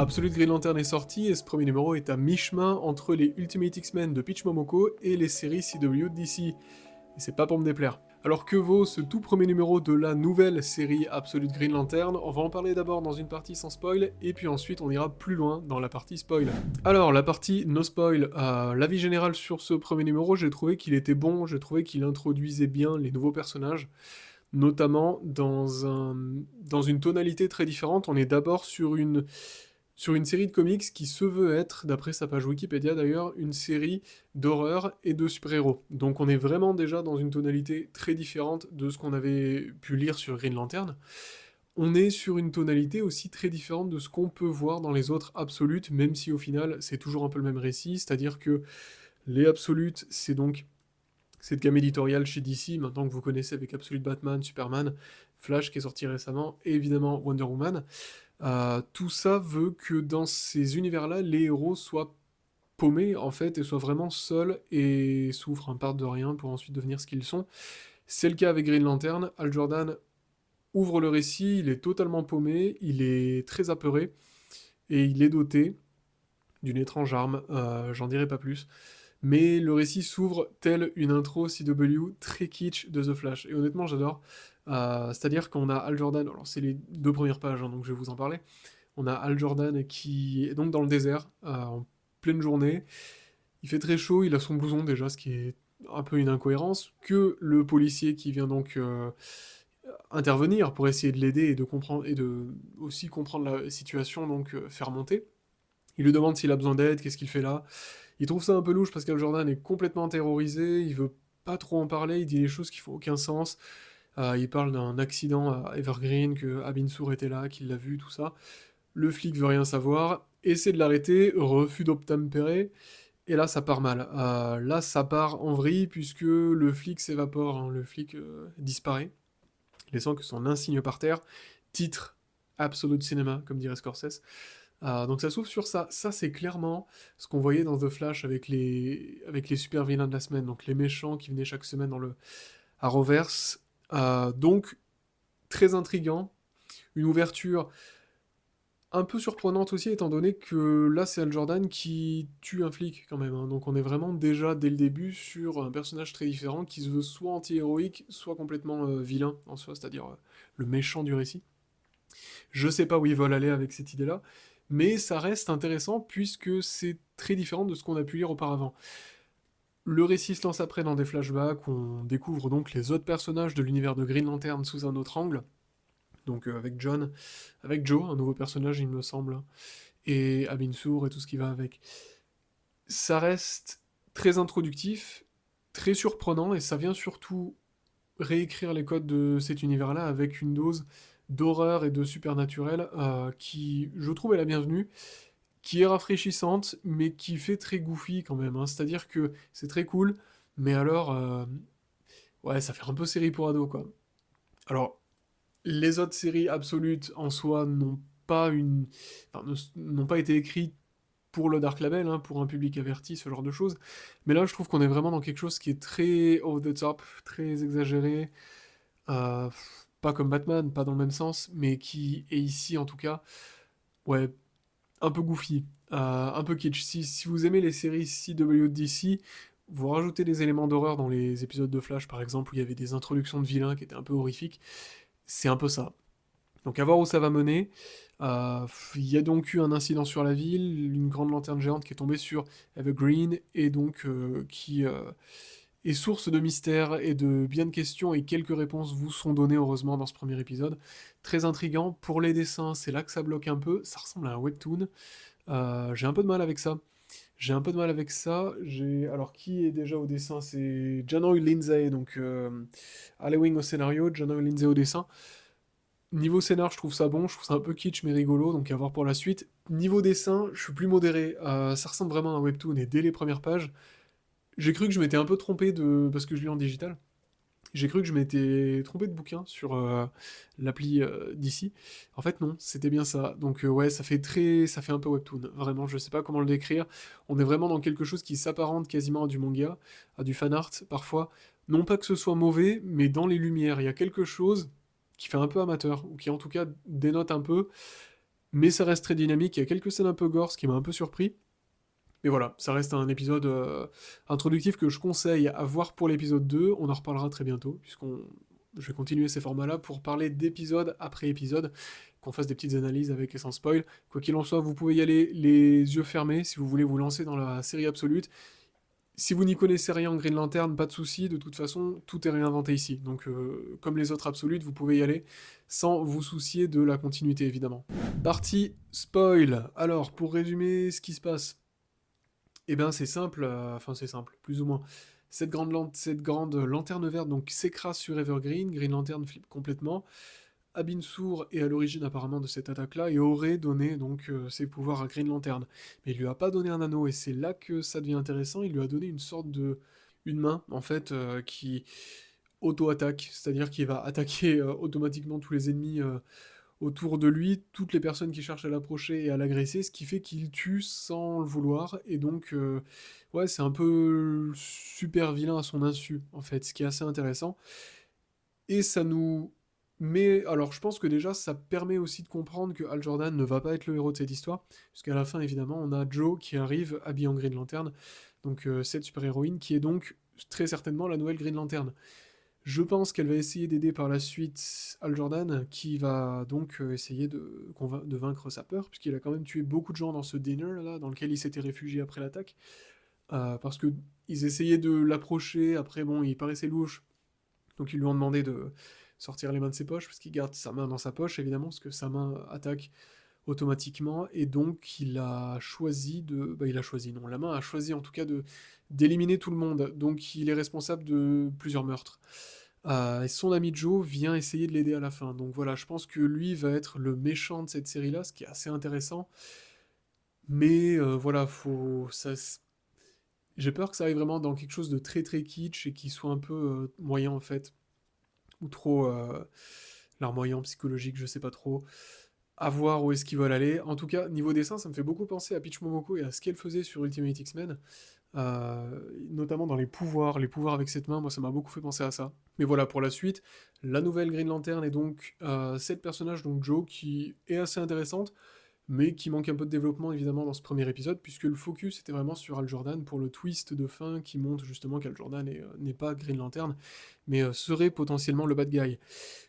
Absolute Green Lantern est sorti et ce premier numéro est à mi-chemin entre les Ultimate X-Men de Peach Momoko et les séries CW de DC. Et c'est pas pour me déplaire. Alors que vaut ce tout premier numéro de la nouvelle série Absolute Green Lantern? On va en parler d'abord dans une partie sans spoil, et puis ensuite on ira plus loin dans la partie spoil. Alors la partie no spoil, l'avis général sur ce premier numéro, j'ai trouvé qu'il était bon, j'ai trouvé qu'il introduisait bien les nouveaux personnages, notamment dans une tonalité très différente. On est d'abord sur une série de comics qui se veut être, d'après sa page Wikipédia d'ailleurs, une série d'horreur et de super-héros. Donc on est vraiment déjà dans une tonalité très différente de ce qu'on avait pu lire sur Green Lantern. On est sur une tonalité aussi très différente de ce qu'on peut voir dans les autres Absolutes, même si au final c'est toujours un peu le même récit, c'est-à-dire que les Absolutes, c'est donc cette gamme éditoriale chez DC, maintenant que vous connaissez avec Absolute Batman, Superman, Flash qui est sorti récemment, et évidemment Wonder Woman. Tout ça veut que dans ces univers-là, les héros soient paumés en fait et soient vraiment seuls et souffrent, partent de rien pour ensuite devenir ce qu'ils sont. C'est le cas avec Green Lantern. Hal Jordan ouvre le récit, il est totalement paumé, il est très apeuré et il est doté d'une étrange arme, j'en dirai pas plus. Mais le récit s'ouvre tel une intro CW très kitsch de The Flash. Et honnêtement, j'adore. C'est-à-dire qu'on a Hal Jordan, alors c'est les deux premières pages, donc je vais vous en parler. On a Hal Jordan qui est donc dans le désert, en pleine journée. Il fait très chaud, il a son blouson déjà, ce qui est un peu une incohérence. Que le policier qui vient donc intervenir pour essayer de l'aider et de comprendre et de aussi comprendre la situation, donc faire monter. Il lui demande s'il a besoin d'aide, qu'est-ce qu'il fait là. Il trouve ça un peu louche parce qu'Al Jordan est complètement terrorisé, il veut pas trop en parler, il dit des choses qui font aucun sens. Il parle d'un accident à Evergreen, que Abin Sur était là, qu'il l'a vu, tout ça. Le flic veut rien savoir, essaie de l'arrêter, refus d'obtempérer, et là ça part mal. Là ça part en vrille puisque le flic s'évapore, hein, le flic disparaît, laissant que son insigne par terre, titre Absolute Cinema, comme dirait Scorsese. Donc ça s'ouvre sur ça. Ça, c'est clairement ce qu'on voyait dans The Flash avec les super vilains de la semaine, donc les méchants qui venaient chaque semaine dans le Arrowverse. Donc, très intriguant. Une ouverture un peu surprenante aussi, étant donné que là, c'est Hal Jordan qui tue un flic quand même, hein. Donc on est vraiment déjà, dès le début, sur un personnage très différent qui se veut soit anti-héroïque, soit complètement vilain en soi, c'est-à-dire le méchant du récit. Je sais pas où ils veulent aller avec cette idée-là, mais ça reste intéressant puisque c'est très différent de ce qu'on a pu lire auparavant. Le récit se lance après dans des flashbacks où on découvre donc les autres personnages de l'univers de Green Lantern sous un autre angle, donc avec Joe, un nouveau personnage il me semble, et Abin Sur et tout ce qui va avec. Ça reste très introductif, très surprenant, et ça vient surtout réécrire les codes de cet univers-là avec une dose d'horreur et de supernaturel qui, je trouve, est la bienvenue, qui est rafraîchissante, mais qui fait très goofy quand même, hein. C'est-à-dire que c'est très cool, mais alors, ouais, ça fait un peu série pour ados, quoi. Alors, les autres séries absolutes en soi enfin, n'ont pas été écrites pour le Dark Label, hein, pour un public averti, ce genre de choses. Mais là, je trouve qu'on est vraiment dans quelque chose qui est très over the top, très exagéré, euh, pas comme Batman, pas dans le même sens, mais qui est ici en tout cas, ouais, un peu goofy, un peu kitsch. Si vous aimez les séries CW de DC, vous rajoutez des éléments d'horreur dans les épisodes de Flash par exemple, où il y avait des introductions de vilains qui étaient un peu horrifiques, c'est un peu ça. Donc à voir où ça va mener. Il y a donc eu un incident sur la ville, une grande lanterne géante qui est tombée sur Evergreen, et donc qui est source de mystères et de bien de questions, et quelques réponses vous sont données heureusement dans ce premier épisode. Très intriguant. Pour les dessins, c'est là que ça bloque un peu, ça ressemble à un webtoon. J'ai un peu de mal avec ça. J'ai un peu de mal avec ça. Alors, qui est déjà au dessin? C'est Janoy Lindsay, donc Halloween au scénario, Janoy Lindsay au dessin. Niveau scénar, je trouve ça bon, je trouve ça un peu kitsch mais rigolo, donc à voir pour la suite. Niveau dessin, je suis plus modéré. Ça ressemble vraiment à un webtoon, et dès les premières pages, j'ai cru que je m'étais un peu trompé parce que je lis en digital. J'ai cru que je m'étais trompé de bouquin sur l'appli d'ici. En fait, non, c'était bien ça. Donc ouais, ça fait un peu webtoon. Vraiment, je sais pas comment le décrire. On est vraiment dans quelque chose qui s'apparente quasiment à du manga, à du fan art parfois. Non pas que ce soit mauvais, mais dans les lumières, il y a quelque chose qui fait un peu amateur, ou qui en tout cas dénote un peu. mais ça reste très dynamique, il y a quelques scènes un peu gore, ce qui m'a un peu surpris. Mais voilà, ça reste un épisode introductif que je conseille à voir pour l'épisode 2, on en reparlera très bientôt, je vais continuer ces formats-là pour parler d'épisode après épisode, qu'on fasse des petites analyses avec et sans spoil. Quoi qu'il en soit, vous pouvez y aller les yeux fermés si vous voulez vous lancer dans la série Absolute. Si vous n'y connaissez rien en Green Lantern, pas de souci, de toute façon, tout est réinventé ici. Donc, comme les autres Absolutes, vous pouvez y aller sans vous soucier de la continuité, évidemment. Partie spoil. Alors, pour résumer ce qui se passe, eh ben c'est simple, enfin c'est simple, plus ou moins. Cette grande lanterne verte donc s'écrase sur Evergreen, Green Lantern flippe complètement. Abin Sur est à l'origine apparemment de cette attaque-là et aurait donné donc ses pouvoirs à Green Lantern. Mais il lui a pas donné un anneau et c'est là que ça devient intéressant, il lui a donné une main en fait qui auto-attaque, c'est-à-dire qu'il va attaquer automatiquement tous les ennemis autour de lui, toutes les personnes qui cherchent à l'approcher et à l'agresser, ce qui fait qu'il tue sans le vouloir, et donc, ouais, c'est un peu super vilain à son insu, en fait, ce qui est assez intéressant. Et ça nous met... Alors, je pense que déjà, ça permet aussi de comprendre que Hal Jordan ne va pas être le héros de cette histoire, puisqu'à la fin, évidemment, on a Joe qui arrive, habillé en Green Lantern, donc cette super-héroïne, qui est donc très certainement la nouvelle Green Lantern. Je pense qu'elle va essayer d'aider par la suite Hal Jordan, qui va donc essayer de vaincre sa peur, puisqu'il a quand même tué beaucoup de gens dans ce dinner, là, dans lequel il s'était réfugié après l'attaque, parce que ils essayaient de l'approcher, après bon, il paraissait louche, donc ils lui ont demandé de sortir les mains de ses poches, parce qu'il garde sa main dans sa poche, évidemment, parce que sa main attaque automatiquement, et donc il a choisi de... Bah il a choisi, non, la main a choisi en tout cas d'éliminer tout le monde, donc il est responsable de plusieurs meurtres. Et son ami Joe vient essayer de l'aider à la fin. Donc voilà, je pense que lui va être le méchant de cette série-là, ce qui est assez intéressant. Mais voilà, j'ai peur que ça aille vraiment dans quelque chose de très très kitsch et qui soit un peu moyen en fait. Ou trop larmoyant, psychologique, je sais pas trop. À voir où est-ce qu'ils veulent aller. En tout cas, niveau dessin, ça me fait beaucoup penser à Peach Momoko et à ce qu'elle faisait sur Ultimate X-Men. Notamment dans les pouvoirs avec cette main, moi ça m'a beaucoup fait penser à ça. Mais voilà, pour la suite, la nouvelle Green Lantern est donc cette personnage, donc Joe, qui est assez intéressante, mais qui manque un peu de développement évidemment dans ce premier épisode, puisque le focus était vraiment sur Hal Jordan pour le twist de fin qui montre justement qu'Hal Jordan n'est pas Green Lantern, mais serait potentiellement le bad guy.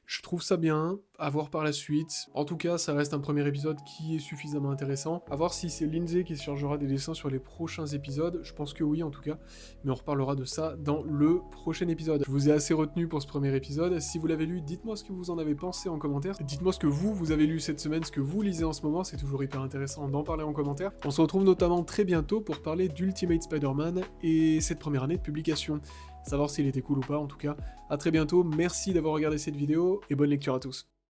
Je trouve ça bien, à voir par la suite. En tout cas, ça reste un premier épisode qui est suffisamment intéressant. À voir si c'est Lindsay qui se chargera des dessins sur les prochains épisodes, je pense que oui en tout cas, mais on reparlera de ça dans le prochain épisode. Je vous ai assez retenu pour ce premier épisode, si vous l'avez lu, dites-moi ce que vous en avez pensé en commentaire, dites-moi ce que vous avez lu cette semaine, ce que vous lisez en ce moment, c'est toujours hyper intéressant d'en parler en commentaire. On se retrouve notamment très bientôt pour parler d'Ultimate Spider-Man et cette première année de publication. Savoir s'il était cool ou pas en tout cas. A très bientôt, merci d'avoir regardé cette vidéo et bonne lecture à tous.